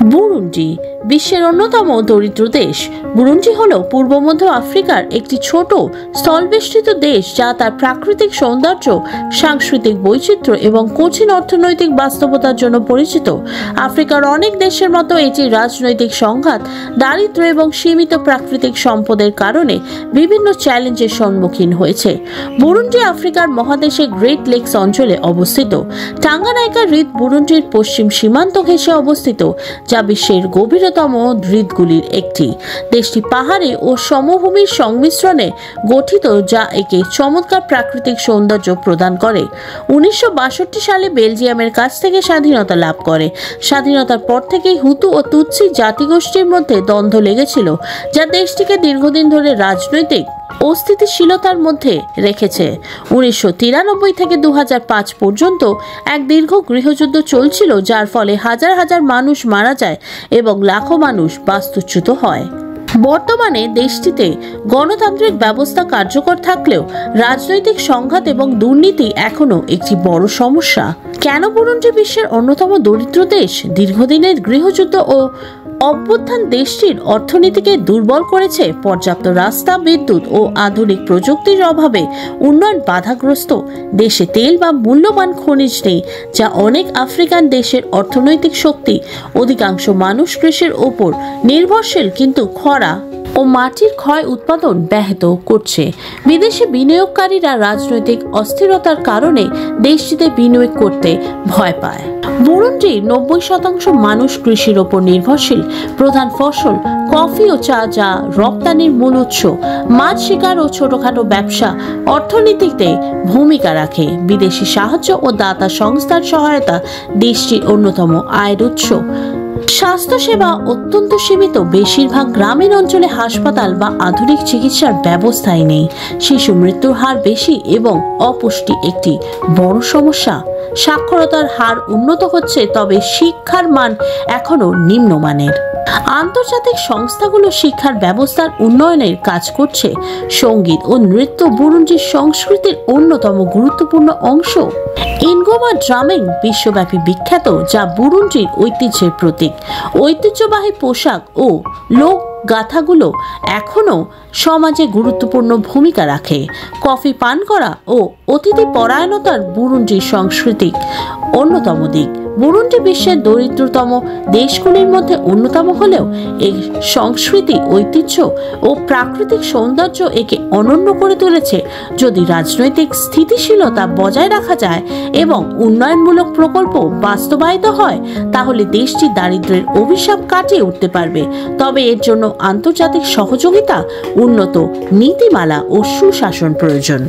Burundi বিশ্বের অন্যতম দরিদ্র দেশ। বুরুন্ডি হল পূর্ব মধ্য আফ্রিকার একটি ছোট স্থলবেষ্টিত দেশ, যা তার প্রাকৃতিক সৌন্দর্য, সাংস্কৃতিক বৈচিত্র্য এবং কঠিন অর্থনৈতিক বাস্তবতার জন্য পরিচিত। আফ্রিকার অনেক দেশের মতো এটি রাজনৈতিক সংঘাত, দারিদ্র্য এবং সীমিত প্রাকৃতিক সম্পদের কারণে বিভিন্ন চ্যালেঞ্জের সম্মুখীন হয়েছে। বুরুন্ডি আফ্রিকার মহাদেশে গ্রেট লেকস অঞ্চলে অবস্থিত। টাঙ্গানাইকা হ্রদ বুরুন্ডির পশ্চিম সীমান্ত ঘেঁষে অবস্থিত, যা বিশ্বের গভীরতম হ্রদগুলির একটি। দেশটি পাহাড়ি ও সমভূমির সংমিশ্রণে গঠিত, যা একে চমৎকার প্রাকৃতিক সৌন্দর্য প্রদান করে। 1962 সালে বেলজিয়ামের কাছ থেকে স্বাধীনতা লাভ করে। স্বাধীনতার পর থেকেই হুতু ও তুতসি জাতিগোষ্ঠীর মধ্যে দ্বন্দ্ব লেগেছিল, যা দেশটিকে দীর্ঘদিন ধরে রাজনৈতিক অস্থিতিশীলতার মধ্যে রেখেছে। 1993 থেকে 2005 পর্যন্ত এক দীর্ঘ গৃহযুদ্ধ চলছিল, যার ফলে হাজার হাজার মানুষ মারা যায় এবং লাখো মানুষ বাস্তুচ্যুত হয়। বর্তমানে দেশটিতে গণতান্ত্রিক ব্যবস্থা কার্যকর থাকলেও রাজনৈতিক সংঘাত এবং দুর্নীতি এখনো একটি বড় সমস্যা। কেন বুরুন্ডি বিশ্বের অন্যতম দরিদ্র দেশ? দীর্ঘদিনের গৃহযুদ্ধ ও অভ্যুত্থান দেশটির অর্থনীতিকে দুর্বল করেছে। পর্যাপ্ত রাস্তা, বিদ্যুৎ ও আধুনিক প্রযুক্তির অভাবে উন্নয়ন বাধাগ্রস্ত। দেশে তেল বা মূল্যবান খনিজ নেই, যা অনেক আফ্রিকান দেশের অর্থনৈতিক শক্তি। অধিকাংশ মানুষ কৃষির ওপর নির্ভরশীল, কিন্তু খরা ও মাটির ক্ষয় উৎপাদন ব্যাহত করছে। বিদেশি বিনিয়োগকারীরা রাজনৈতিক অস্থিরতার কারণে দেশটিতে বিনিয়োগ করতে ভয় পায়। বুরুন্ডির 90% মানুষ কৃষির ওপর নির্ভরশীল। প্রধান ফসল কফি ও চা, যা রপ্তানির মূল উৎস। মাছ শিকার ও ছোটখাটো ব্যবসা অর্থনীতিতে ভূমিকা রাখে। বিদেশি সাহায্য ও দাতা সংস্থার সহায়তা দেশটির অন্যতম আয়ের উৎস। স্বাস্থ্যসেবা অত্যন্ত সীমিত। বেশিরভাগ গ্রামীণ অঞ্চলে হাসপাতাল বা আধুনিক চিকিৎসার ব্যবস্থাই নেই। শিশু মৃত্যুর হার বেশি এবং অপুষ্টি একটি বড় সমস্যা। সাক্ষরতার হার উন্নত হচ্ছে, তবে শিক্ষার মান এখনো নিম্নমানের। আন্তর্জাতিক সংস্থাগুলো শিক্ষার ব্যবস্থার উন্নয়নের কাজ করছে। সঙ্গীত ও নৃত্য বুরুন্ডির সংস্কৃতির অন্যতম গুরুত্বপূর্ণ অংশ। ইনগোমা ড্রামিং বিশ্বব্যাপী বিখ্যাত, যা বুরুন্ডির ঐতিহ্যের প্রতীক। ঐতিহ্যবাহী পোশাক ও লোক গাথাগুলো এখনো সমাজে গুরুত্বপূর্ণ ভূমিকা রাখে। কফি পান করা ও অতিথি পরায়ণতার বুরুন্ডির সাংস্কৃতিক অন্যতম দিক। বুরুন্ডি বিশ্বের দরিদ্রতম দেশগুলির মধ্যে অন্যতম হলেও এই সংস্কৃতি, ঐতিহ্য ও প্রাকৃতিক সৌন্দর্য একে অনন্য করে তুলেছে। যদি রাজনৈতিক স্থিতিশীলতা বজায় রাখা যায় এবং উন্নয়নমূলক প্রকল্প বাস্তবায়িত হয়, তাহলে দেশটি দারিদ্র্যের অভিশাপ কাটিয়ে উঠতে পারবে। তবে এর জন্য আন্তর্জাতিক সহযোগিতা, উন্নত নীতিমালা ও সুশাসন প্রয়োজন।